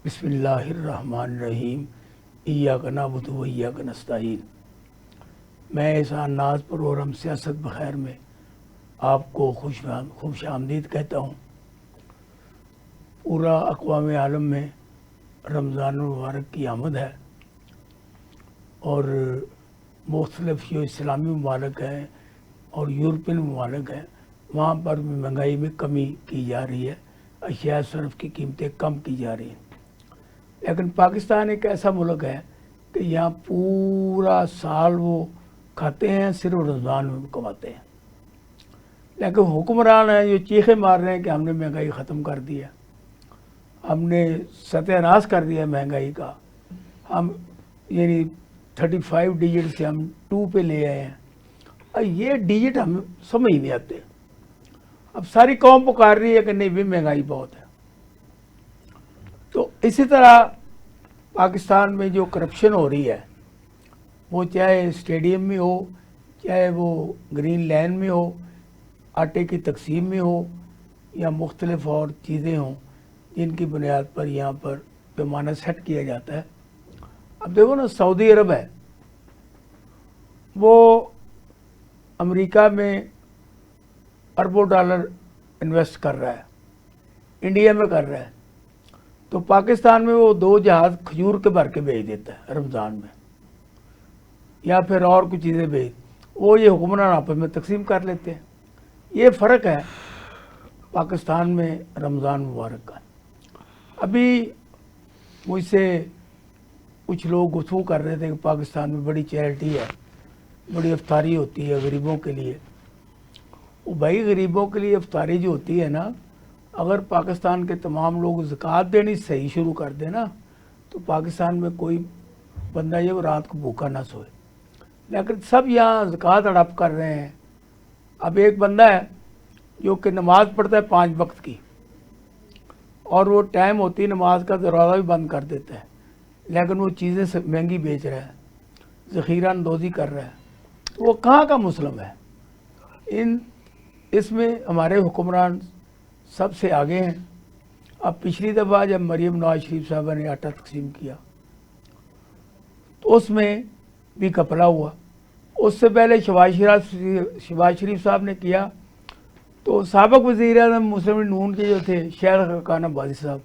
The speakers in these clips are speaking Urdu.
بسم اللہ الرحمن الرحیم ایاک نعبد و ایاک نستعین۔ میں اس انداز پروگرام سیاست بخیر میں آپ کو خوش آمدید کہتا ہوں۔ پورا اقوام عالم میں رمضان المبارک کی آمد ہے اور مختلف جو اسلامی ممالک ہیں اور یورپین ممالک ہیں وہاں پر بھی مہنگائی میں کمی کی جا رہی ہے، اشیاء صرف کی قیمتیں کم کی جا رہی ہیں۔ لیکن پاکستان ایک ایسا ملک ہے کہ یہاں پورا سال وہ کھاتے ہیں، صرف رمضان میں کماتے ہیں۔ لیکن حکمران ہیں جو چیخیں مار رہے ہیں کہ ہم نے مہنگائی ختم کر دی ہے، ہم نے ستیہ ناش کر دیا مہنگائی کا، ہم یعنی 35 ڈیجٹ سے ہم 2 پہ لے آئے ہیں۔ اور یہ ڈیجٹ ہم سمجھ نہیں آتے۔ اب ساری قوم پکار رہی ہے کہ نہیں بھی مہنگائی بہت ہے۔ تو اسی طرح پاکستان میں جو کرپشن ہو رہی ہے، وہ چاہے اسٹیڈیم میں ہو، چاہے وہ گرین لینڈ میں ہو، آٹے کی تقسیم میں ہو، یا مختلف اور چیزیں ہوں جن کی بنیاد پر یہاں پر پیمانہ سیٹ کیا جاتا ہے۔ اب دیکھو نا، سعودی عرب ہے، وہ امریکہ میں اربوں ڈالر انویسٹ کر رہا ہے، انڈیا میں کر رہا ہے، تو پاکستان میں وہ 2 جہاز کھجور کے بھر کے بھیج دیتا ہے رمضان میں، یا پھر اور کچھ چیزیں بھیج، وہ یہ حکمران آپس میں تقسیم کر لیتے ہیں۔ یہ فرق ہے پاکستان میں رمضان مبارک کا۔ ابھی مجھ سے کچھ لوگ گفتگو کر رہے تھے کہ پاکستان میں بڑی چیریٹی ہے، بڑی افطاری ہوتی ہے غریبوں کے لیے۔ وہ بھائی، غریبوں کے لیے افطاری جو ہوتی ہے نا، اگر پاکستان کے تمام لوگ زکوٰۃ دینی صحیح شروع کر دیں نا، تو پاکستان میں کوئی بندہ یہ رات کو بھوکا نہ سوئے۔ لیکن سب یہاں زکوٰۃ ہڑپ کر رہے ہیں۔ اب ایک بندہ ہے جو کہ نماز پڑھتا ہے 5 وقت کی، اور وہ ٹائم ہوتی ہے نماز کا دروازہ بھی بند کر دیتا ہے، لیکن وہ چیزیں مہنگی بیچ رہا ہے، ذخیرہ اندوزی کر رہا ہے۔ وہ کہاں کا مسلم ہے؟ اس میں ہمارے حکمران سب سے آگے ہیں۔ اب پچھلی دفعہ جب مریم نواز شریف صاحبہ نے آٹا تقسیم کیا تو اس میں بھی گھپلا ہوا۔ اس سے پہلے شہباز شریف صاحب نے کیا تو سابق وزیر اعظم مسلم نون کے جو تھے شیخ حقان عباسی صاحب،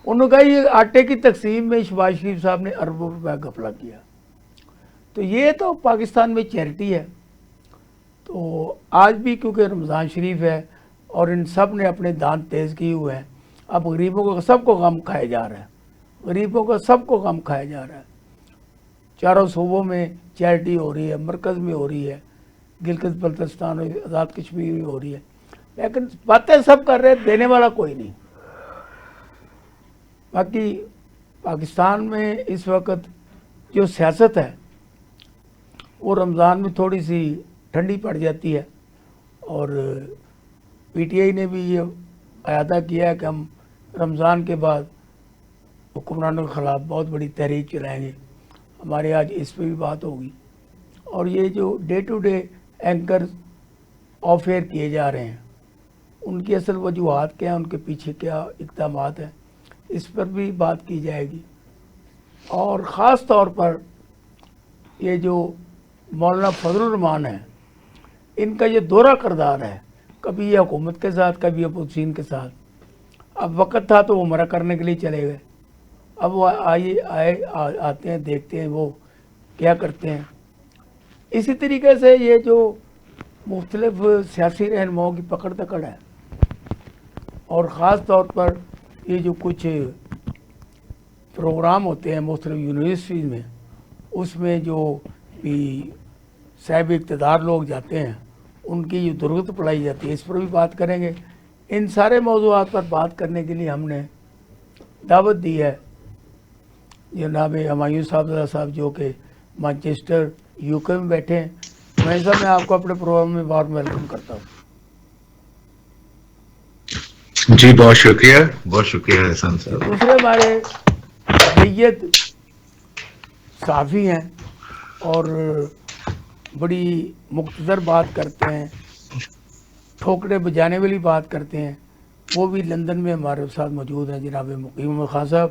انہوں نے کہا یہ آٹے کی تقسیم میں شہباز شریف صاحب نے اربوں روپے گھپلا کیا۔ تو یہ تو پاکستان میں چیریٹی ہے۔ تو آج بھی کیونکہ رمضان شریف ہے اور ان سب نے اپنے دانت تیز کیے ہوئے ہیں، اب غریبوں کو سب کو غم کھایا جا رہا ہے، غریبوں کو سب کو غم کھایا جا رہا ہے۔ چاروں صوبوں میں چیریٹی ہو رہی ہے، مرکز میں ہو رہی ہے، گلگت بلتستان اور آزاد کشمیر میں ہو رہی ہے، لیکن باتیں سب کر رہے، دینے والا کوئی نہیں۔ باقی پاکستان میں اس وقت جو سیاست ہے وہ رمضان میں تھوڑی سی ٹھنڈی پڑ جاتی ہے، اور پی ٹی آئی نے بھی یہ اعادہ کیا ہے کہ ہم رمضان کے بعد حکمرانوں کے خلاف بہت بڑی تحریک چلائیں گے۔ ہمارے آج اس پہ بھی بات ہوگی۔ اور یہ جو day to day anchor off air کیے جا رہے ہیں، ان کی اصل وجوہات کیا ہیں، ان کے پیچھے کیا اقدامات ہیں، اس پر بھی بات کی جائے گی۔ اور خاص طور پر یہ جو مولانا فضل الرحمان ہیں، ان کا یہ دورہ کردار ہے، کبھی یہ حکومت کے ساتھ، کبھی اپوزیشن کے ساتھ۔ اب وقت تھا تو وہ عمرہ کرنے کے لیے چلے گئے، اب وہ آتے ہیں، دیکھتے ہیں وہ کیا کرتے ہیں۔ اسی طریقے سے یہ جو مختلف سیاسی رہنماؤں کی پکڑ دکڑ ہے، اور خاص طور پر یہ جو کچھ پروگرام ہوتے ہیں مختلف یونیورسٹیز میں، اس میں جو بھی صاحب اقتدار لوگ جاتے ہیں ان کی جو درگت پڑھائی جاتی ہے، اس پر بھی بات کریں گے۔ ان سارے موضوعات پر بات کرنے کے لیے ہم نے دعوت دی ہے جناب ہمایوں صاحب جو کہ مانچسٹر UK میں بیٹھے ہیں۔ میں آپ کو اپنے پروگرام میں وارم ویلکم کرتا ہوں۔ جی بہت شکریہ احسان صاحب۔ دوسرے ہمارے سید صحافی ہیں اور بڑی مختصر بات کرتے ہیں، ٹھوکرے بجانے والی بات کرتے ہیں، وہ بھی لندن میں ہمارے ساتھ موجود ہیں، جناب مقیم احمد خان صاحب۔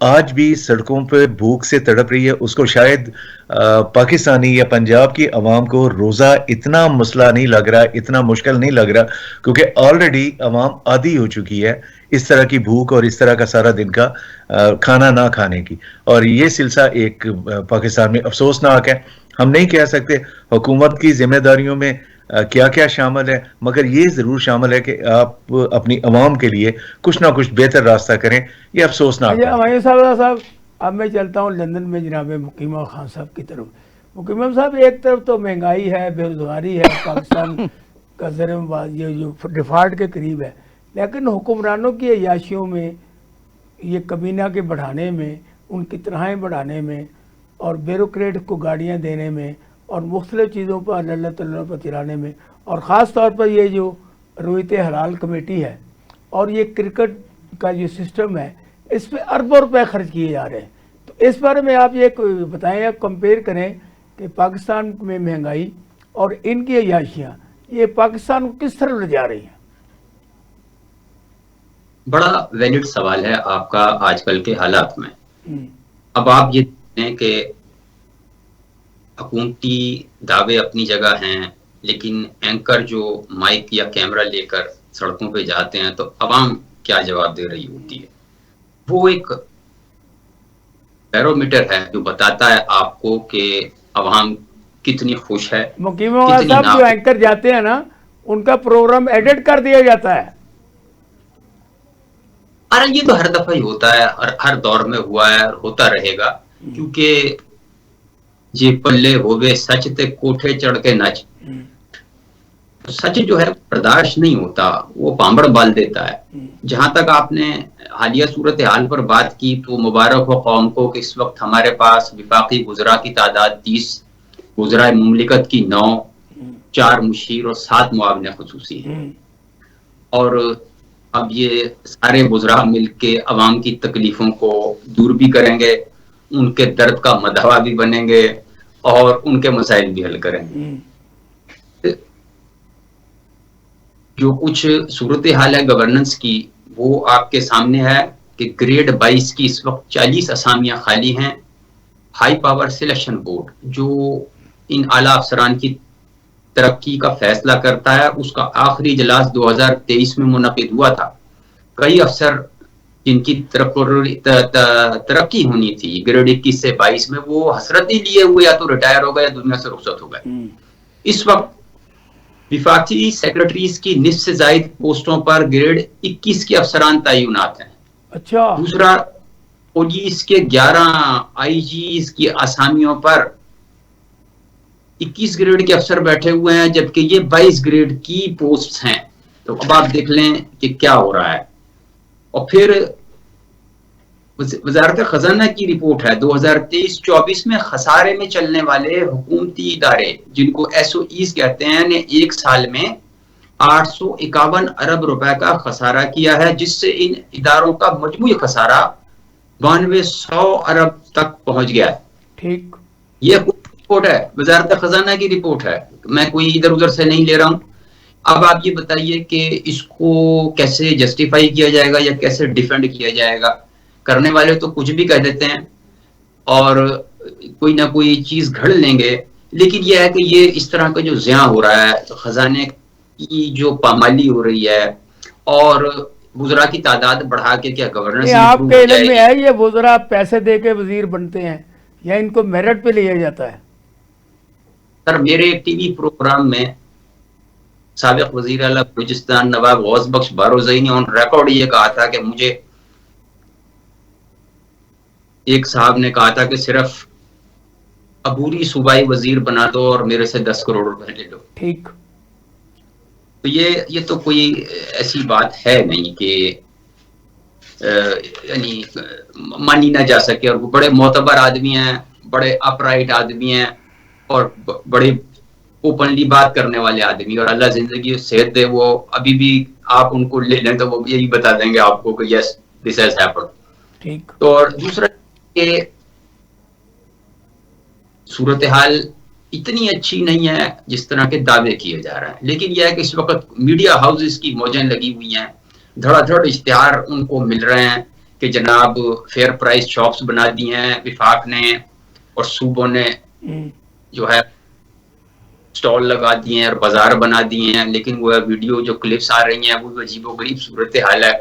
آج بھی سڑکوں پہ بھوک سے تڑپ رہی ہے. اس کو شاید پاکستانی یا پنجاب کی عوام کو روزہ اتنا مسئلہ نہیں لگ رہا, اتنا مشکل نہیں لگ رہا, کیونکہ آلریڈی عوام عادی ہو چکی ہے اس طرح کی بھوک اور اس طرح کا سارا دن کا کھانا نہ کھانے کی. اور یہ سلسلہ ایک پاکستان میں افسوسناک ہے. ہم نہیں کہہ سکتے حکومت کی ذمہ داریوں میں کیا کیا شامل ہے, مگر یہ ضرور شامل ہے کہ آپ اپنی عوام کے لیے کچھ نہ کچھ بہتر راستہ کریں. یہ افسوسناک ہے. ہمایوں صاحب اب میں چلتا ہوں لندن میں جناب مکیمہ خان صاحب کی طرف. مکیمہ صاحب, ایک طرف تو مہنگائی ہے, بے روزگاری ہے, پاکستان کا زر یہ جو ڈیفالٹ کے قریب ہے, لیکن حکمرانوں کی عیاشیوں میں, یہ کمینہ کے بڑھانے میں, ان کی تنخواہیں بڑھانے میں, اور بیوروکریٹ کو گاڑیاں دینے میں, اور مختلف چیزوں پر اللہ تعالیٰ پر چلانے میں, اور خاص طور پر یہ جو رویت حلال کمیٹی ہے اور یہ کرکٹ کا جو سسٹم ہے, اس پہ اربوں روپے خرچ کیے جا رہے ہیں. تو اس بارے میں آپ یہ بتائیں, آپ کمپیئر کریں کہ پاکستان میں مہنگائی اور ان کی عیاشیاں یہ پاکستان کو کس طرح لے جا رہی ہیں. بڑا ویلڈ سوال ہے آپ کا آج کل کے حالات میں. اب آپ یہ دیکھیں کہ حکومتی دعوے اپنی جگہ ہیں, لیکن اینکر جو مائک یا کیمرہ لے کر سڑکوں پہ جاتے ہیں تو عوام کیا جواب دے رہی ہوتی ہے. وہ ایک بیرومیٹر ہے جو بتاتا ہے آپ کو کہ عوام کتنی خوش ہے. مکیمہ صاحب, جو اینکر جاتے ہیں نا, ان کا پروگرام ایڈٹ کر دیا جاتا ہے. ارے یہ تو ہر دفعہ ہی ہوتا ہے, ہر دور میں ہوا ہے اور ہوتا رہے گا, کیونکہ جی پلے ہوئے سچ تے کوٹھے چڑھ کے نچ. سچ جو ہے برداشت نہیں ہوتا, وہ پامبڑ بال دیتا ہے. جہاں تک آپ نے حالیہ صورتحال پر بات کی تو مبارک ہو قوم کو کہ اس وقت ہمارے پاس وفاقی وزراء کی تعداد 30, وزراء مملکت کی 9, 4 مشیر اور 7 معاون خصوصی ہیں. اور اب یہ سارے وزراء مل کے عوام کی تکلیفوں کو دور بھی کریں گے, ان کے درد کا مداوا بھی بنیں گے, اور ان کے مسائل بھی حل کریں گے. جو کچھ صورتحال ہے گورننس کی وہ آپ کے سامنے ہے کہ گریڈ 22 کی اس وقت 40 اسامیاں خالی ہیں. ہائی پاور سلیکشن بورڈ جو ان اعلیٰ افسران کی ترقی کا فیصلہ کرتا ہے, اس کا آخری اجلاس 2023 میں منعقد ہوا تھا. کئی افسر جن کی ترقی ہونی تھی گریڈ 21 سے 22 میں, وہ حسرتی لیے ہوئے یا تو ریٹائر ہو گئے یا دنیا سے رخصت ہو گئے. اس وقت وفاقی سیکرٹریز کی نصف سے زائد پوسٹوں پر گریڈ 21 کے افسران تعینات ہیں. اچھا. دوسرا, پولیس کے 11 آئی جیز کی اسامیوں پر 21 گریڈ کے افسر بیٹھے ہوئے ہیں, جبکہ یہ 22 گریڈ کی پوسٹ ہیں. تو اب آپ دیکھ لیں کہ کیا ہو رہا ہے. اور پھر وزارت خزانہ کی رپورٹ ہے 2023-24 میں خسارے میں چلنے والے حکومتی ادارے جن کو ایس او ایز کہتے ہیں نے ایک سال میں 851 ارب روپے کا خسارہ کیا ہے, جس سے ان اداروں کا مجموعی خسارہ 9200 ارب تک پہنچ گیا ہے. ٹھیک, یہ رپورٹ ہے, وزارت خزانہ کی رپورٹ ہے, میں کوئی ادھر ادھر سے نہیں لے رہا ہوں. اب آپ یہ بتائیے کہ اس کو کیسے جسٹیفائی کیا جائے گا یا کیسے ڈیفینڈ کیا جائے گا. کرنے والے تو کچھ بھی کہہ دیتے ہیں اور کوئی نہ کوئی چیز گھڑ لیں گے, لیکن یہ ہے کہ یہ اس طرح کا جو زیاں ہو رہا ہے, خزانے کی جو پامالی ہو رہی ہے, اور وزراء کی تعداد بڑھا کے کیا گورننس آپ کے علم میں ہے یہ وزراء پیسے دے کے وزیر بنتے ہیں یا ان کو میرٹ پہ لیا جاتا ہے؟ سر, میرے ٹی وی پروگرام میں سابق وزیر اعلیٰ بلوچستان نواب غوث بخش بارودی نے آن ریکارڈ یہ کہا تھا کہ مجھے ایک صاحب نے کہا تھا کہ صرف عبوری صوبائی وزیر بنا دو اور میرے سے 10 کروڑ روپے لے لو. ٹھیک. تو یہ تو کوئی ایسی بات ہے نہیں کہ یعنی مانی نہ جا سکے. اور وہ بڑے معتبر آدمی ہیں, بڑے اپ رائٹ آدمی ہیں, اور بڑے اوپنلی بات کرنے والے آدمی, اور اللہ زندگی صحت دے, وہ ابھی بھی آپ ان کو لے لیں تو وہ یہی بتا دیں گے آپ کو کہ یس دس ہیز ہیپنڈ. ٹھیک. تو اور دوسرا کہ صورتحال اتنی اچھی نہیں ہے جس طرح کے دعوے کیے جا رہے ہیں, لیکن یہ ہے کہ اس وقت میڈیا ہاؤسز کی موجیں لگی ہوئی ہیں, دھڑا دھڑ اشتہار ان کو مل رہے ہیں کہ جناب فیئر پرائز شاپس بنا دی ہیں وفاق نے اور صوبوں نے جو ہے سٹال لگا دیے ہیں اور بازار بنا دیے ہیں، لیکن وہ ویڈیو جو کلپس آ رہی ہیں وہ عجیب و غریب صورتحال ہے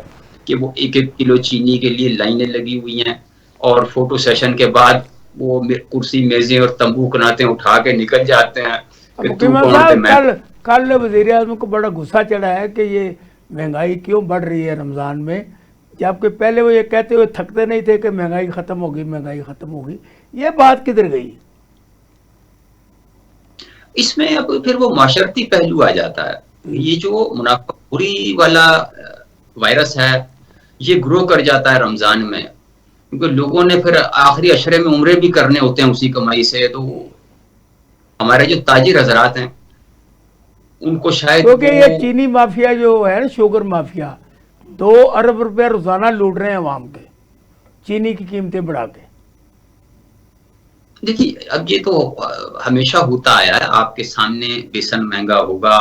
کہ وہ 1-1 کلو چینی کے لیے لائنیں لگی ہوئی ہیں اور فوٹو سیشن کے بعد وہ کرسی میزیں اور تمبو کناتیں اٹھا کے نکل جاتے ہیں. کل وزیر اعظم کو بڑا غصہ چڑھا ہے کہ یہ مہنگائی کیوں بڑھ رہی ہے رمضان میں، جبکہ پہلے وہ یہ کہتے ہوئے تھکتے نہیں تھے کہ مہنگائی ختم ہوگی، مہنگائی ختم ہوگی. یہ بات کدھر گئی؟ اس میں اب پھر وہ معاشرتی پہلو آ جاتا ہے. یہ جو منافع خوری والا وائرس ہے یہ گرو کر جاتا ہے رمضان میں، کیونکہ لوگوں نے پھر آخری عشرے میں عمرے بھی کرنے ہوتے ہیں اسی کمائی سے. تو ہمارے جو تاجر حضرات ہیں ان کو شاید کیونکہ یہ چینی مافیا جو ہے نا، شوگر مافیا 2 ارب روپے روزانہ لوٹ رہے ہیں عوام کے، چینی کی قیمتیں بڑھا کے. دیکھیے اب یہ تو ہمیشہ ہوتا آیا ہے، آپ کے سامنے بیسن مہنگا ہوگا،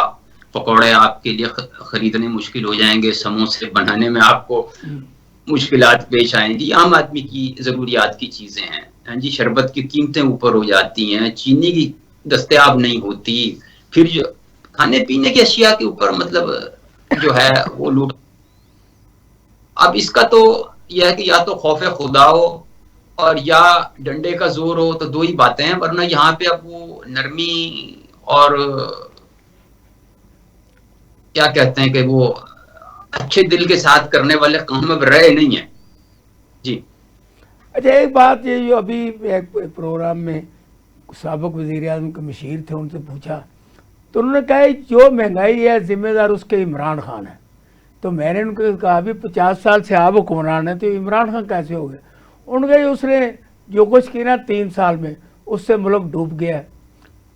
پکوڑے آپ کے لیے خریدنے مشکل ہو جائیں گے، سموسے بنانے میں آپ کو مشکلات پیش آئیں گی، عام آدمی کی ضروریات کی چیزیں ہیں. ہاں جی، شربت کی قیمتیں اوپر ہو جاتی ہیں، چینی کی دستیاب نہیں ہوتی، پھر جو کھانے پینے کی اشیاء کے اوپر مطلب جو ہے وہ لوٹ. اب اس کا تو یہ ہے کہ یا تو خوف خدا ہو اور یا ڈنڈے کا زور ہو، تو 2 ہی باتیں ہیں، ورنہ یہاں پہ اب وہ نرمی اور کیا کہتے ہیں کہ وہ اچھے دل کے ساتھ کرنے والے کام اب رہے نہیں ہیں. جی اچھا، ایک بات یہ جو ابھی ایک پروگرام میں سابق وزیر اعظم کے مشیر تھے، ان سے پوچھا تو انہوں نے کہا جو مہنگائی ہے ذمہ دار اس کے عمران خان ہے. تو میں نے ان کو کہا بھی 50 سال سے آپ حکمران ہیں تو عمران خان کیسے ہو گئے؟ ان کے اس نے جو کچھ کیا نا 3 سال میں اس سے ملک ڈوب گیا ہے،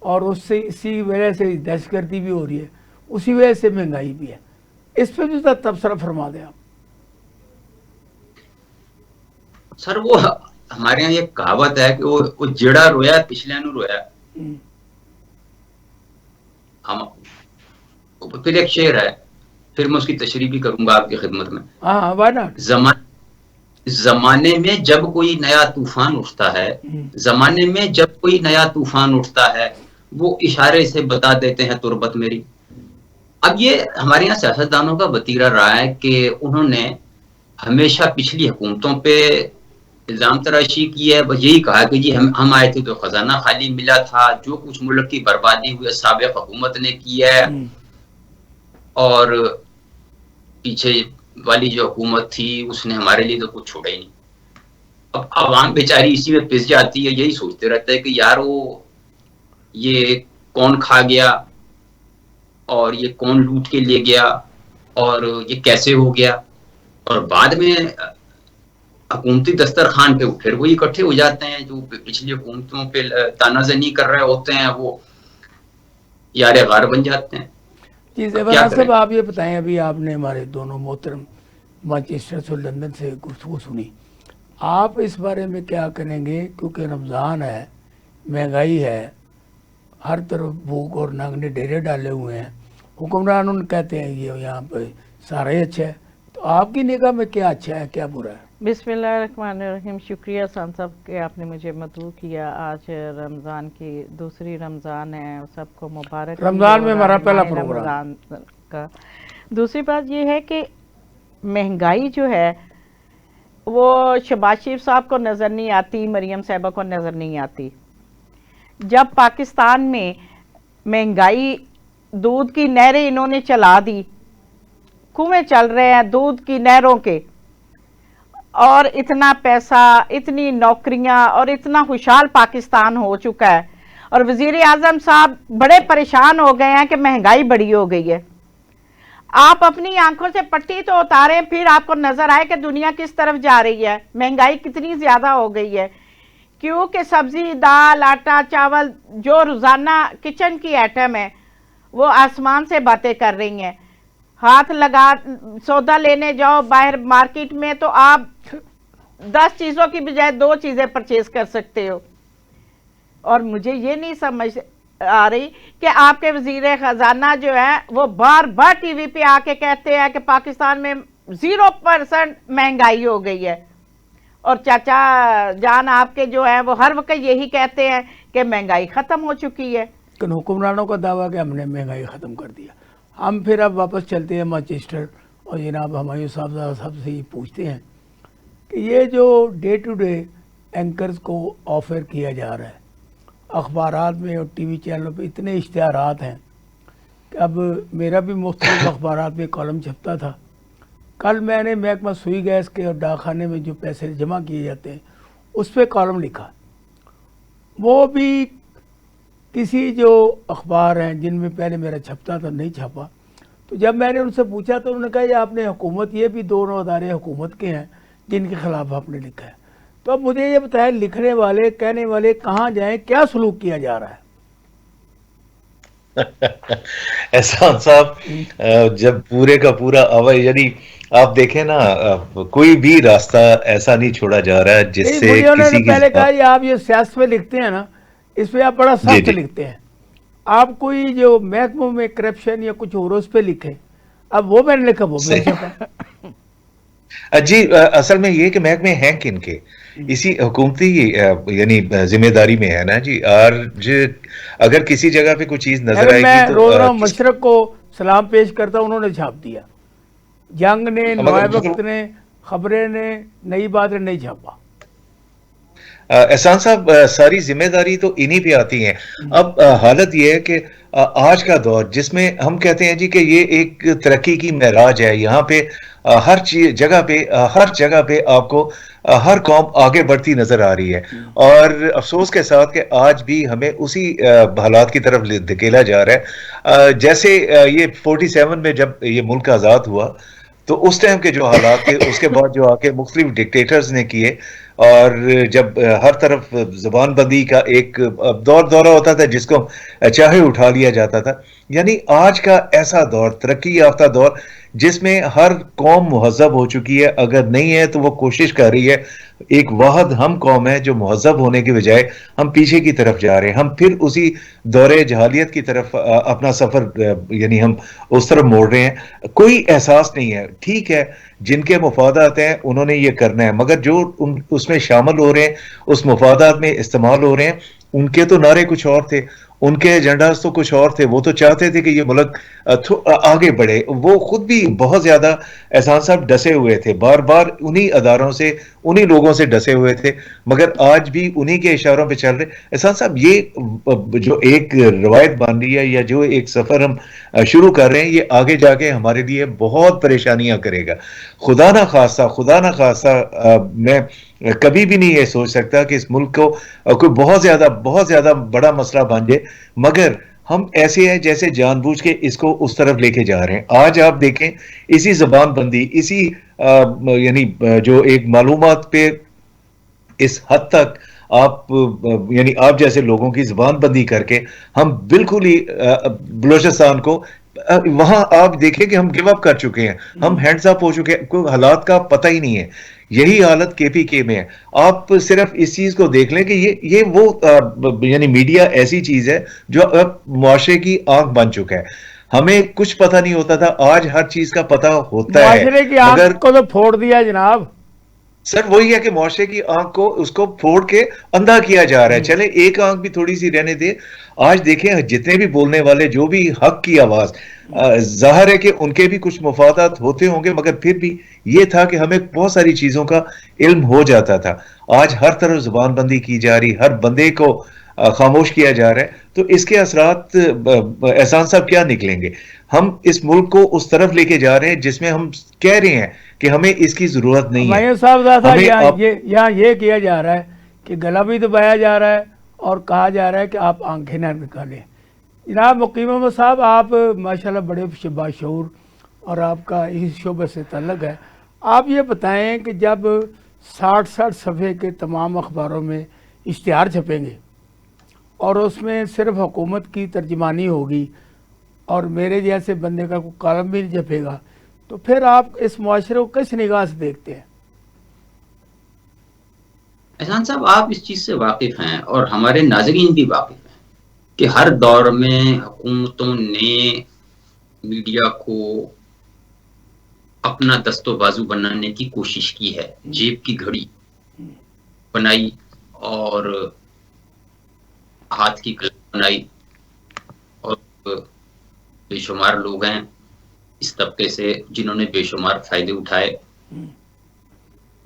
اور اس سے اسی وجہ سے دہشت گردی بھی ہو رہی ہے، اسی وجہ سے مہنگائی بھی ہے. اس پہ جو تبصرہ فرما دیں آپ. سر وہ ہمارے یہاں یہ کہاوت ہے کہ وہ جڑا رویا پچھلے نو رویا. پھر ایک شعر ہے، پھر میں اس کی تشریح بھی کروں گا آپ کی خدمت میں. ہاں وائی ناٹ. زمانے میں جب کوئی نیا طوفان اٹھتا ہے، زمانے میں جب کوئی نیا طوفان اٹھتا ہے وہ اشارے سے بتا دیتے ہیں تربت میری. اب یہ ہمارے یہاں سیاستدانوں کا وتیرہ رہا ہے کہ انہوں نے ہمیشہ پچھلی حکومتوں پہ الزام تراشی کی ہے، بس یہی کہا کہ جی ہم آئے تھے تو خزانہ خالی ملا تھا، جو کچھ ملک کی بربادی ہوئی سابق حکومت نے کی ہے، اور پیچھے والی جو حکومت تھی اس نے ہمارے لیے تو کچھ چھوڑا ہی نہیں. اب عوام بیچاری اسی میں پس جاتی ہے، یہی سوچتے رہتے ہیں کہ یار وہ یہ کون کھا گیا اور یہ کون لوٹ کے لے گیا اور یہ کیسے ہو گیا. اور بعد میں حکومتی دسترخوان پہ پھر وہی اکٹھے ہو جاتے ہیں جو پچھلی حکومتوں پہ تانا زنی کر رہے ہوتے ہیں، وہ یار غار بن جاتے ہیں. جی زیور صاحب، آپ یہ بتائیں، ابھی آپ نے ہمارے دونوں محترم مانچسٹر سے لندن سے گفتگو سنی، آپ اس بارے میں کیا کریں گے؟ کیونکہ رمضان ہے، مہنگائی ہے، ہر طرف بھوک اور ننگ نے ڈیرے ڈالے ہوئے ہیں، حکمران ان کہتے ہیں یہ یہاں پہ سارا ہی اچھا ہے، تو آپ کی نگاہ میں کیا اچھا ہے کیا برا ہے؟ بسم اللہ الرحمن الرحیم. شکریہ سان صاحب کہ آپ نے مجھے مدعو کیا. آج رمضان کی دوسری رمضان ہے، سب کو مبارک. رمضان میں ہمارا پہلا پروگرام رمضان کا. دوسری بات یہ ہے کہ مہنگائی جو ہے وہ شہباز شریف صاحب کو نظر نہیں آتی، مریم صاحبہ کو نظر نہیں آتی. جب پاکستان میں مہنگائی، دودھ کی نہریں انہوں نے چلا دی، کنویں چل رہے ہیں دودھ کی نہروں کے، اور اتنا پیسہ، اتنی نوکریاں اور اتنا خوشحال پاکستان ہو چکا ہے، اور وزیر اعظم صاحب بڑے پریشان ہو گئے ہیں کہ مہنگائی بڑی ہو گئی ہے. آپ اپنی آنکھوں سے پٹی تو اتاریں، پھر آپ کو نظر آئے کہ دنیا کس طرف جا رہی ہے، مہنگائی کتنی زیادہ ہو گئی ہے. کیونکہ سبزی، دال، آٹا، چاول جو روزانہ کچن کی آئٹم ہے وہ آسمان سے باتیں کر رہی ہیں. ہاتھ لگا سودا لینے جاؤ باہر مارکیٹ میں تو آپ 10 چیزوں کی بجائے 2 چیزیں پرچیز کر سکتے ہو. اور مجھے یہ نہیں سمجھ آ رہی کہ آپ کے وزیر خزانہ جو ہے وہ بار بار ٹی وی پہ آ کے کہتے ہیں کہ پاکستان میں 0% مہنگائی ہو گئی ہے. اور چاچا جان آپ کے جو ہیں وہ ہر وقت یہی کہتے ہیں کہ مہنگائی ختم ہو چکی ہے. لیکن حکمرانوں کا دعویٰ کہ ہم نے مہنگائی ختم کر دیا. ہم پھر اب واپس چلتے ہیں مانچسٹر اور جناب ہمایوں صاحب سے یہ پوچھتے ہیں کہ یہ جو ڈے ٹو ڈے اینکرز کو آفر کیا جا رہا ہے اخبارات میں اور ٹی وی چینلوں پہ اتنے اشتہارات ہیں کہ اب میرا بھی مختلف اخبارات میں کالم چھپتا تھا. کل میں نے محکمہ سوئی گیس کے اور ڈاک خانے میں جو پیسے جمع کیے جاتے ہیں اس پہ کالم لکھا. وہ بھی کسی جو اخبار ہیں جن میں پہلے میرا چھپتا تھا نہیں چھاپا. تو جب میں نے ان سے پوچھا تو انہوں نے کہا یہ آپ نے حکومت یہ بھی دونوں ادارے حکومت کے ہیں جن کے خلاف آپ نے لکھا ہے. تو اب مجھے یہ بتائیں لکھنے والے کہنے والے کہاں جائیں, کیا سلوک کیا جا رہا ہے؟ احسان صاحب جب پورے کا پورا یعنی آپ دیکھیں نا کوئی بھی راستہ ایسا نہیں چھوڑا جا رہا ہے جس سے مجھے انہوں نے کسی پہلے کی کہا یہ آپ یہ سیاست میں لکھتے ہیں نا اس پہ آپ بڑا سخت لکھتے ہیں, آپ کوئی جو محکموں میں کرپشن یا کچھ اور اس پہ لکھیں. اب وہ میں نے لکھا وہ بھی چھپا. جی اصل میں یہ کہ محکمے ہیں کن کے اسی حکومتی یعنی ذمہ داری میں ہے نا جی. اور اگر کسی جگہ پہ کوئی چیز نظر آئے میں گی تو روزانہ مشرق کو سلام پیش کرتا ہوں, انہوں نے چھاپ دیا. جنگ نے, نوائے وقت نے, خبریں نے, نئی بات نے نہیں چھاپا. احسان صاحب ساری ذمہ داری تو انہی پہ آتی ہیں. اب حالت یہ ہے کہ آج کا دور جس میں ہم کہتے ہیں جی کہ یہ ایک ترقی کی معراج ہے, یہاں پہ ہر جگہ پہ آپ کو ہر قوم آگے بڑھتی نظر آ رہی ہے. اور افسوس کے ساتھ کہ آج بھی ہمیں اسی حالات کی طرف دھکیلا جا رہا ہے. جیسے یہ 47 میں جب یہ ملک آزاد ہوا تو اس ٹائم کے جو حالات تھے, اس کے بعد جو آکے مختلف ڈکٹیٹرز نے کیے, اور جب ہر طرف زبان بندی کا ایک دورہ ہوتا تھا جس کو چاہے اٹھا لیا جاتا تھا. یعنی آج کا ایسا دور, ترقی یافتہ دور, جس میں ہر قوم مہذب ہو چکی ہے, اگر نہیں ہے تو وہ کوشش کر رہی ہے. ایک واحد ہم قوم ہے جو مہذب ہونے کے بجائے ہم پیچھے کی طرف جا رہے ہیں, ہم پھر اسی دور جہالیت کی طرف اپنا سفر یعنی ہم اس طرف موڑ رہے ہیں. کوئی احساس نہیں ہے. ٹھیک ہے جن کے مفادات ہیں انہوں نے یہ کرنا ہے, مگر جو اس میں شامل ہو رہے ہیں, اس مفادات میں استعمال ہو رہے ہیں, ان کے تو نعرے کچھ اور تھے, ان کے ایجنڈاز تو کچھ اور تھے. وہ تو چاہتے تھے کہ یہ ملک آگے بڑھے. وہ خود بھی بہت زیادہ احسان صاحب ڈسے ہوئے تھے, بار بار انہی اداروں سے انہی لوگوں سے ڈسے ہوئے تھے, مگر آج بھی انہی کے اشاروں پہ چل رہے. احسان صاحب یہ جو ایک روایت بن رہی ہے یا جو ایک سفر ہم شروع کر رہے ہیں, یہ آگے جا کے ہمارے لیے بہت پریشانیاں کرے گا. خدا نہ خواستہ میں کبھی بھی نہیں یہ سوچ سکتا کہ اس ملک کو کوئی بہت زیادہ بڑا مسئلہ بن جائے, مگر ہم ایسے ہیں جیسے جان بوجھ کے اس کو اس طرف لے کے جا رہے ہیں. آج آپ دیکھیں اسی زبان بندی, اسی یعنی جو ایک معلومات پہ اس حد تک آپ یعنی آپ جیسے لوگوں کی زبان بندی کر کے ہم بالکل ہی بلوچستان کو وہاں آپ دیکھیں کہ ہم گیو اپ کر چکے ہیں, ہم ہینڈز اپ ہو چکے ہیں, کوئی حالات کا پتہ ہی نہیں ہے. یہی حالت کے پی کے میں ہے. آپ صرف اس چیز کو دیکھ لیں کہ یہ وہ یعنی میڈیا ایسی چیز ہے جو اب معاشرے کی آنکھ بن چکا ہے. ہمیں کچھ پتہ نہیں ہوتا تھا, آج ہر چیز کا پتہ ہوتا ہے. معاشرے کی آنکھ کو تو پھوڑ دیا جناب. سر وہی ہے کہ معاشرے کی آنکھ کو اس کو پھوڑ کے اندھا کیا جا رہا ہے. چلے ایک آنکھ بھی تھوڑی سی رہنے دے. آج دیکھیں جتنے بھی بولنے والے, جو بھی حق کی آواز, ظاہر ہے کہ ان کے بھی کچھ مفادات ہوتے ہوں گے, مگر پھر بھی یہ تھا کہ ہمیں بہت ساری چیزوں کا علم ہو جاتا تھا. آج ہر طرف زبان بندی کی جا رہی, ہر بندے کو خاموش کیا جا رہا ہے. تو اس کے اثرات احسان صاحب کیا نکلیں گے؟ ہم اس ملک کو اس طرف لے کے جا رہے ہیں جس میں ہم کہہ رہے ہیں کہ ہمیں اس کی ضرورت نہیں ہے. صاحب یہاں یہ کیا جا رہا ہے کہ گلا بھی دبایا جا رہا ہے اور کہا جا رہا ہے کہ آپ آنکھیں نہ نکالیں. جناب مقیم احمد صاحب, آپ ماشاءاللہ بڑے باشعور اور آپ کا اس شعبے سے تعلق ہے. آپ یہ بتائیں کہ جب 60 صفحے کے تمام اخباروں میں اشتہار چھپیں گے اور اس میں صرف حکومت کی ترجمانی ہوگی اور میرے جیسے بندے کا کوئی کالم بھی نہیں چھپے گا, تو پھر آپ اس معاشرے کو کس نگاہ سے دیکھتے ہیں؟ احسان صاحب آپ اس چیز سے واقف ہیں اور ہمارے ناظرین بھی واقف ہیں کہ ہر دور میں حکومتوں نے میڈیا کو اپنا دست و بازو بنانے کی کوشش کی ہے, جیب کی گھڑی. بنائی اور ہاتھ کی کلام بنائی، اور بے شمار لوگ ہیں اس طبقے سے جنہوں نے بے شمار فائدے اٹھائے.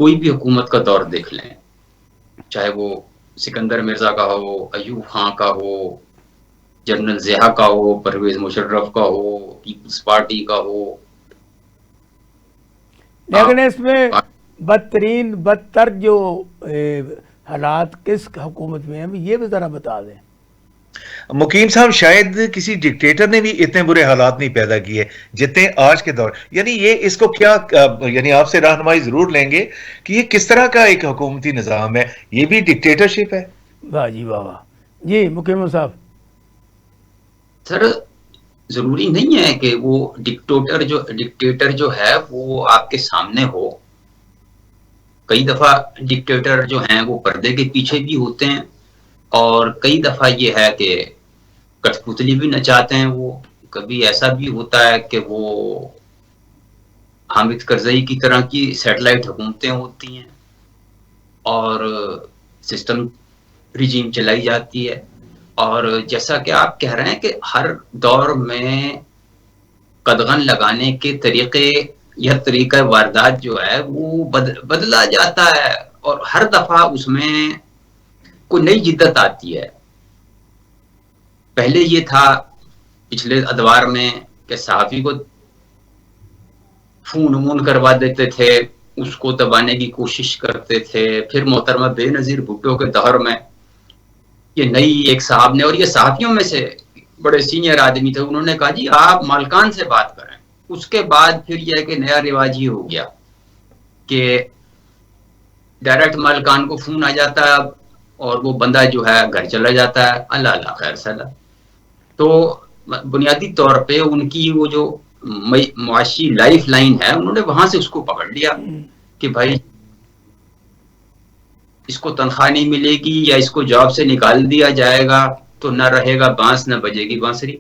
کوئی بھی حکومت کا دور دیکھ لیں، چاہے وہ سکندر مرزا کا ہو، ایوب خان کا ہو، جنرل ضیاء کا ہو، پرویز مشرف کا ہو، پیپلز پارٹی کا ہو. لیکن اس میں بدترین بدتر جو حالات کس حکومت میں ہیں یہ بھی ذرا بتا دیں. مقیم صاحب شاید کسی ڈکٹیٹر نے بھی اتنے برے حالات نہیں پیدا کیے جتنے آج کے دور. یعنی یہ اس کو کیا یعنی آپ سے رہنمائی ضرور لیں گے کہ یہ کس طرح کا ایک حکومتی نظام ہے؟ یہ بھی ڈکٹیٹرشپ ہے؟ واہ جی واہ واہ. جی مقیم صاحب. سر ضروری نہیں ہے کہ وہ ڈکٹیٹر جو ہے وہ آپ کے سامنے ہو. کئی دفعہ ڈکٹیٹر جو ہیں وہ پردے کے پیچھے بھی ہوتے ہیں، اور کئی دفعہ یہ ہے کہ کٹھ پتلی بھی نچاتے ہیں. وہ کبھی ایسا بھی ہوتا ہے کہ وہ حامد کرزئی کی طرح کی سیٹلائٹ حکومتیں ہوتی ہیں اور سسٹم ریجیم چلائی جاتی ہے. اور جیسا کہ آپ کہہ رہے ہیں کہ ہر دور میں قدغن لگانے کے طریقے یا طریقہ واردات جو ہے وہ بدلا جاتا ہے، اور ہر دفعہ اس میں کوئی نئی جدت آتی ہے. پہلے یہ تھا پچھلے ادوار میں کہ صحافی کو فون کروا دیتے تھے، اس کو دبانے کی کوشش کرتے تھے. پھر محترمہ بے نظیر بھٹو کے دور میں یہ نئی ایک صاحب نے، اور یہ صحافیوں میں سے بڑے سینئر آدمی تھے، انہوں نے کہا جی آپ مالکان سے بات کریں. اس کے بعد پھر یہ کہ نیا رواج یہ ہو گیا کہ ڈائریکٹ مالکان کو فون آ جاتا ہے اور وہ بندہ جو ہے گھر چلا جاتا ہے. اللہ اللہ خیر سلا. تو بنیادی طور پہ ان کی وہ جو معاشی لائف لائن ہے انہوں نے وہاں سے اس کو پکڑ لیا کہ بھائی اس کو تنخواہ نہیں ملے گی یا اس کو جاب سے نکال دیا جائے گا تو نہ رہے گا بانس نہ بجے گی بانسری.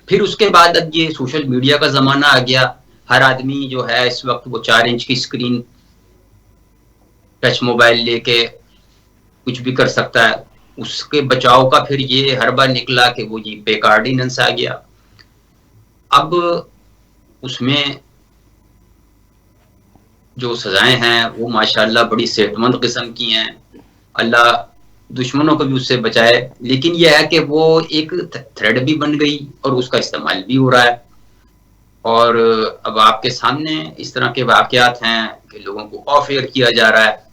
پھر اس کے بعد اب یہ سوشل میڈیا کا زمانہ آ گیا. ہر آدمی جو ہے اس وقت وہ 4 انچ کی اسکرین ٹچ موبائل لے کے کچھ بھی کر سکتا ہے. اس کے بچاؤ کا پھر یہ حربہ نکلا کہ وہ یہ پیک آرڈیننس آ گیا. اب اس میں جو سزائیں ہیں وہ ماشاءاللہ بڑی صحت مند قسم کی ہیں. اللہ دشمنوں کو بھی اس سے بچائے. لیکن یہ ہے کہ وہ ایک تھریڈ بھی بن گئی اور اس کا استعمال بھی ہو رہا ہے. اور اب آپ کے سامنے اس طرح کے واقعات ہیں کہ لوگوں کو آف ایئر کیا جا رہا ہے.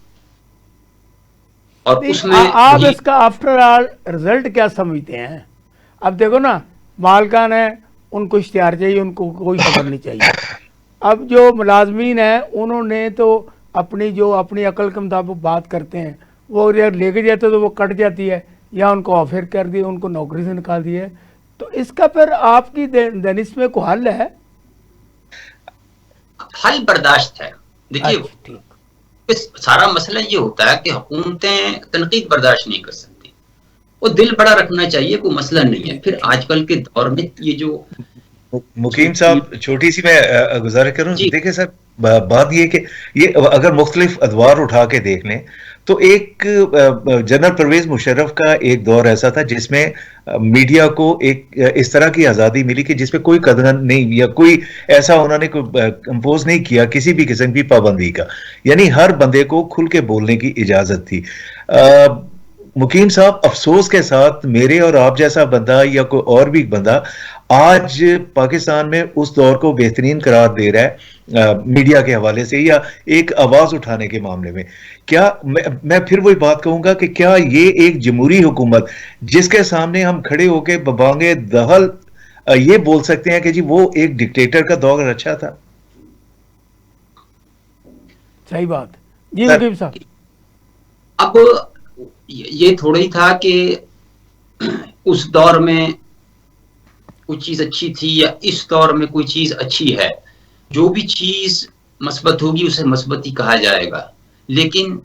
اور اس میں آپ اس کا آفٹر آل رزلٹ کیا سمجھتے ہیں؟ اب دیکھو نا مالکان ہیں ان کو اشتہار چاہیے، ان کو کوئی خبر نہیں چاہیے. اب جو ملازمین ہیں انہوں نے تو اپنی عقل کے مطابق بات کرتے ہیں، وہ لے کے جاتے تو وہ کٹ جاتی ہے یا ان کو آفر کر دیے، ان کو نوکری سے نکال دیا ہے. تو اس کا پھر آپ کی دانش میں کوئی حل ہے؟ حل برداشت ہے. دیکھیے سارا مسئلہ یہ ہوتا ہے کہ حکومتیں تنقید برداشت نہیں کر سکتی. وہ دل بڑا رکھنا چاہیے، کوئی مسئلہ نہیں ہے. پھر آج کل کے دور میں یہ جو مقیم صاحب چھوٹی سی میں گزارش کروں. دیکھیں سر بات یہ کہ یہ اگر مختلف ادوار اٹھا کے دیکھ لیں تو ایک جنرل پرویز مشرف کا ایک دور ایسا تھا جس میں میڈیا کو ایک اس طرح کی آزادی ملی کہ جس میں کوئی قدغن نہیں یا کوئی ایسا انہوں نے کوئی امپوز نہیں کیا کسی بھی قسم کی پابندی کا. یعنی ہر بندے کو کھل کے بولنے کی اجازت تھی. مقیم صاحب افسوس کے ساتھ میرے اور آپ جیسا بندہ یا کوئی اور بھی بندہ آج پاکستان میں اس دور کو بہترین قرار دے رہا ہے میڈیا کے حوالے سے یا ایک آواز اٹھانے کے معاملے میں. کیا میں پھر وہی بات کہوں گا کہ کیا یہ ایک جمہوری حکومت جس کے سامنے ہم کھڑے ہو کے ببانگے دہل یہ بول سکتے ہیں کہ جی وہ ایک ڈکٹیٹر کا دور اچھا تھا؟ صحیح بات. جی مقیم صاحب. اب یہ تھوڑا ہی تھا کہ اس دور میں کوئی چیز اچھی تھی یا اس دور میں کوئی چیز اچھی ہے. جو بھی چیز مثبت ہوگی اسے مثبت ہی کہا جائے گا. لیکن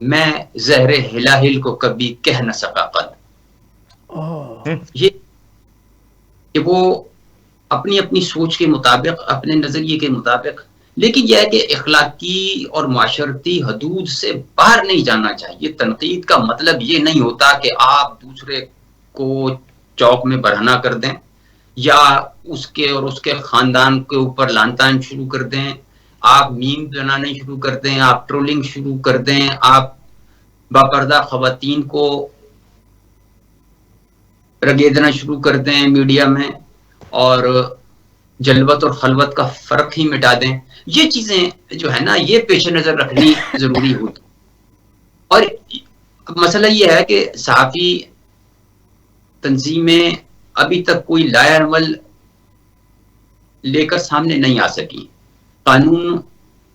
میں زہر ہلاہل کو کبھی کہہ نہ سکا قد. یہ کہ وہ اپنی اپنی سوچ کے مطابق اپنے نظریے کے مطابق لیکن یہ ہے کہ اخلاقی اور معاشرتی حدود سے باہر نہیں جانا چاہیے. تنقید کا مطلب یہ نہیں ہوتا کہ آپ دوسرے کو چوک میں برہنہ کر دیں یا اس کے اور اس کے خاندان کے اوپر لعن طعن شروع کر دیں, آپ میم بنانے شروع کر دیں, آپ ٹرولنگ شروع کر دیں, آپ باپردہ خواتین کو رگیدنا شروع کر دیں میڈیا میں, اور جلوت اور خلوت کا فرق ہی مٹا دیں. یہ چیزیں جو ہے نا یہ پیش نظر رکھنی ضروری ہوتی. اور مسئلہ یہ ہے کہ صحافی تنظیمیں ابھی تک کوئی لائحہ عمل لے کر سامنے نہیں آ سکی. قانون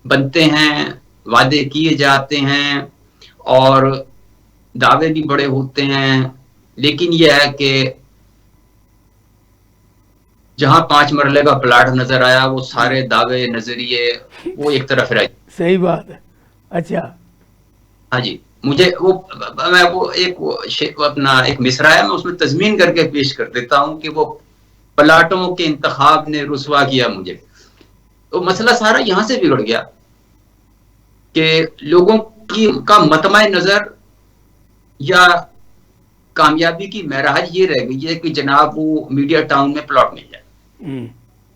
بنتے ہیں, وعدے کیے جاتے ہیں اور دعوے بھی بڑے ہوتے ہیں, لیکن یہ ہے کہ جہاں 5 مرلے کا پلاٹ نظر آیا وہ سارے دعوے نظریے وہ ایک طرف رہ. صحیح بات ہے. اچھا ہاں جی, مجھے میں اپنا ایک مصرع ہے, میں اس میں تضمین کر کے پیش کر دیتا ہوں کہ وہ پلاٹوں کے انتخاب نے رسوا کیا مجھے. تو مسئلہ سارا یہاں سے بگڑ گیا کہ لوگوں کا مطمع نظر یا کامیابی کی معراج یہ رہ گئی ہے کہ جناب وہ میڈیا ٹاؤن میں پلاٹ مل جائے.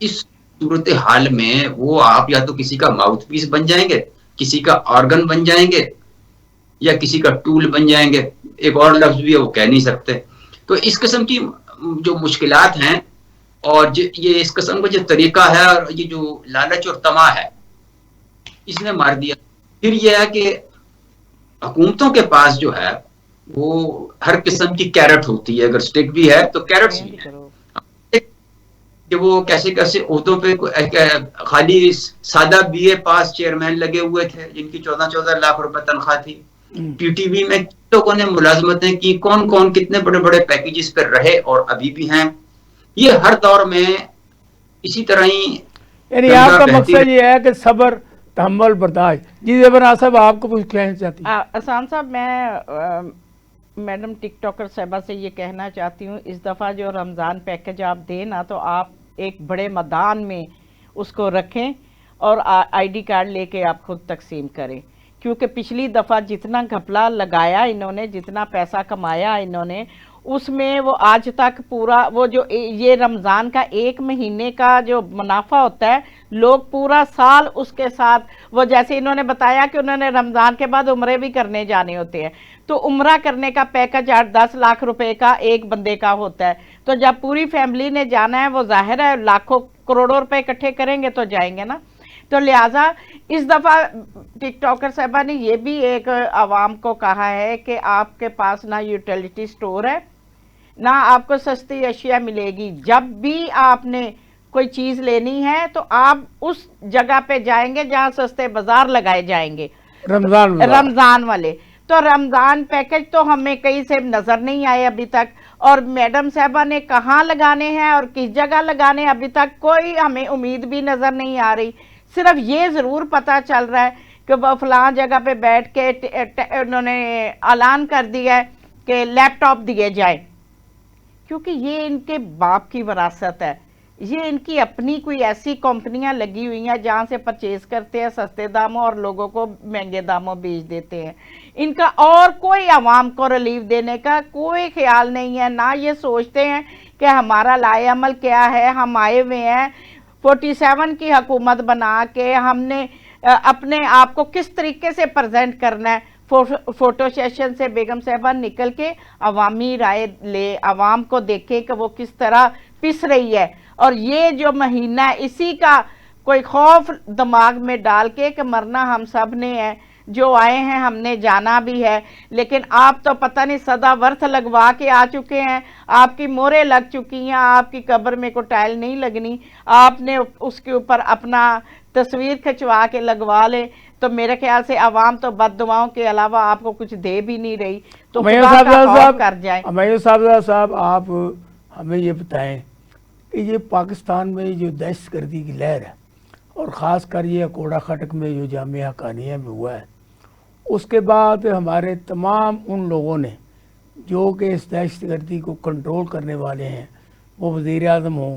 اس صورت حال میں وہ آپ یا تو کسی کا ماؤتھ پیس بن جائیں گے, کسی کا آرگن بن جائیں گے, یا کسی کا ٹول بن جائیں گے. ایک اور لفظ بھی ہے وہ کہہ نہیں سکتے. تو اس قسم کی جو مشکلات ہیں اور یہ اس قسم کا جو طریقہ ہے اور یہ جو لالچ اور طمع ہے اس نے مار دیا. پھر یہ ہے کہ حکومتوں کے پاس جو ہے وہ ہر قسم کی کیرٹ ہوتی ہے, اگر سٹک بھی ہے تو کیرٹس بھی ہے. کہ وہ کیسے عہدوں پہ خالی سادہ بی اے پاس چیئرمین لگے ہوئے تھے جن کی 14 لاکھ روپے تنخواہ تھی. پی ٹی وی میں لوگوں نے ملازمتیں کی, کون کون کتنے بڑے بڑے پیکیجز پر رہے اور ابھی بھی ہیں. یہ ہر دور میں اسی طرح ہی. یعنی آپ کا مقصد یہ ہے کہ صبر, تحمل, برداشت. جی زیبر صاحب آپ کو کچھ کہنا چاہتی ہیں؟ احسان صاحب, میں میڈم ٹک ٹاکر صاحبہ سے یہ کہنا چاہتی ہوں, اس دفعہ جو رمضان پیکج آپ دیں نا تو آپ ایک بڑے میدان میں اس کو رکھیں اور آئی ڈی کارڈ لے کے آپ خود تقسیم کریں, کیونکہ پچھلی دفعہ جتنا گھپلا لگایا انہوں نے, جتنا پیسہ کمایا انہوں نے, اس میں وہ آج تک پورا وہ جو یہ رمضان کا 1 مہینے کا جو منافع ہوتا ہے لوگ پورا سال اس کے ساتھ, وہ جیسے انہوں نے بتایا کہ انہوں نے رمضان کے بعد عمرے بھی کرنے جانے ہوتے ہیں, تو عمرہ کرنے کا پیکج 8-10 لاکھ روپے کا ایک بندے کا ہوتا ہے. تو جب پوری فیملی نے جانا ہے وہ ظاہر ہے لاکھوں کروڑوں روپے اکٹھے کریں گے تو جائیں گے نا. تو لہٰذا اس دفعہ ٹک ٹاکر صاحبہ نے یہ بھی ایک عوام کو کہا ہے کہ آپ کے پاس نہ یوٹیلیٹی سٹور ہے نہ آپ کو سستی اشیاء ملے گی. جب بھی آپ نے کوئی چیز لینی ہے تو آپ اس جگہ پہ جائیں گے جہاں سستے بازار لگائے جائیں گے, رمضان والے. تو رمضان پیکج تو ہمیں کہیں سے نظر نہیں آئے ابھی تک, اور میڈم صاحبہ نے کہاں لگانے ہیں اور کس جگہ لگانے ابھی تک کوئی ہمیں امید بھی نظر نہیں آ رہی. صرف یہ ضرور پتہ چل رہا ہے کہ وہ فلاں جگہ پہ بیٹھ کے انہوں نے اعلان کر دیا ہے کہ لیپ ٹاپ دیے جائیں, کیونکہ یہ ان کے باپ کی وراثت ہے. یہ ان کی اپنی کوئی ایسی کمپنیاں لگی ہوئی ہیں جہاں سے پرچیز کرتے ہیں سستے داموں اور لوگوں کو مہنگے داموں بیچ دیتے ہیں. ان کا اور کوئی عوام کو ریلیف دینے کا کوئی خیال نہیں ہے, نہ یہ سوچتے ہیں کہ ہمارا لائحہ عمل کیا ہے. ہم آئے ہوئے ہیں 47 کی حکومت بنا کے, ہم نے اپنے آپ کو کس طریقے سے پریزنٹ کرنا ہے. فوٹو سیشن سے بیگم صاحبہ نکل کے عوامی رائے لے, عوام کو دیکھے کہ وہ کس طرح پس رہی ہے, اور یہ جو مہینہ ہے اسی کا کوئی خوف دماغ میں ڈال کے کہ مرنا ہم سب نے ہے, جو آئے ہیں ہم نے جانا بھی ہے. لیکن آپ تو پتہ نہیں صدا ورث لگوا کے آ چکے ہیں, آپ کی موریں لگ چکی ہیں, آپ کی قبر میں کوئی ٹائل نہیں لگنی, آپ نے اس کے اوپر اپنا تصویر کھنچوا کے لگوا لے. تو میرے خیال سے عوام تو بد دعاؤں کے علاوہ آپ کو کچھ دے بھی نہیں رہی, تو خدا کا خوف کر جائیں. صاحب آپ ہمیں یہ بتائیں کہ یہ پاکستان میں جو دہشت گردی کی لہر ہے اور خاص کر یہ کوڑا خٹک میں جو جامعہ حقانیہ میں ہوا ہے, اس کے بعد ہمارے تمام ان لوگوں نے جو کہ اس دہشت گردی کو کنٹرول کرنے والے ہیں, وہ وزیر اعظم ہوں,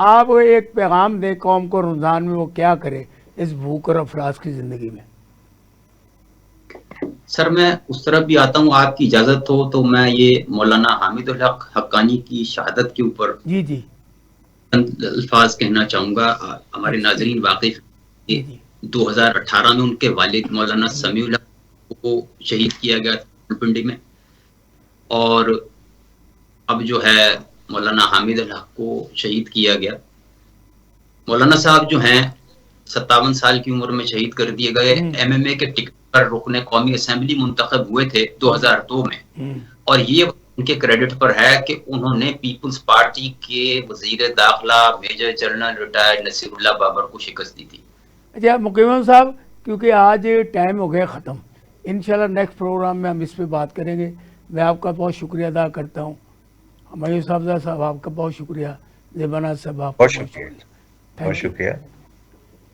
آپ ایک پیغام دیں قوم کو رمضان میں وہ کیا کرے اس بھوک اور افلاس کی زندگی میں. سر میں اس طرف بھی آتا ہوں، آپ کی اجازت ہو تو میں یہ مولانا حامد الحق حقانی کی شہادت کے اوپر جی جی چند الفاظ کہنا چاہوں گا. ہمارے ناظرین واقف جی جی 2018 میں ان کے والد مولانا سمیع الحق کو شہید کیا گیا تھا پنڈی میں، اور اب جو ہے مولانا حامد الحق کو شہید کیا گیا. مولانا صاحب جو ہیں 57 سال کی عمر میں شہید کر دیے گئے. MMA کے ٹکٹ پر رکن قومی اسمبلی منتخب ہوئے تھے 2002 میں، اور یہ ان کے کریڈٹ پر ہے کہ انہوں نے پیپلز پارٹی کے وزیر داخلہ میجر جنرل ریٹائرڈ نصیر اللہ بابر کو شکست دی تھی. اچھا مقیم صاحب، کیونکہ آج ٹائم ہو گیا ختم، انشاءاللہ نیکسٹ پروگرام میں ہم اس پہ بات کریں گے. میں آپ کا بہت شکریہ ادا کرتا ہوں. میوس حافظہ صاحب آپ کا بہت شکریہ. زیبانات صاحب آپ کا بہت شکریہ.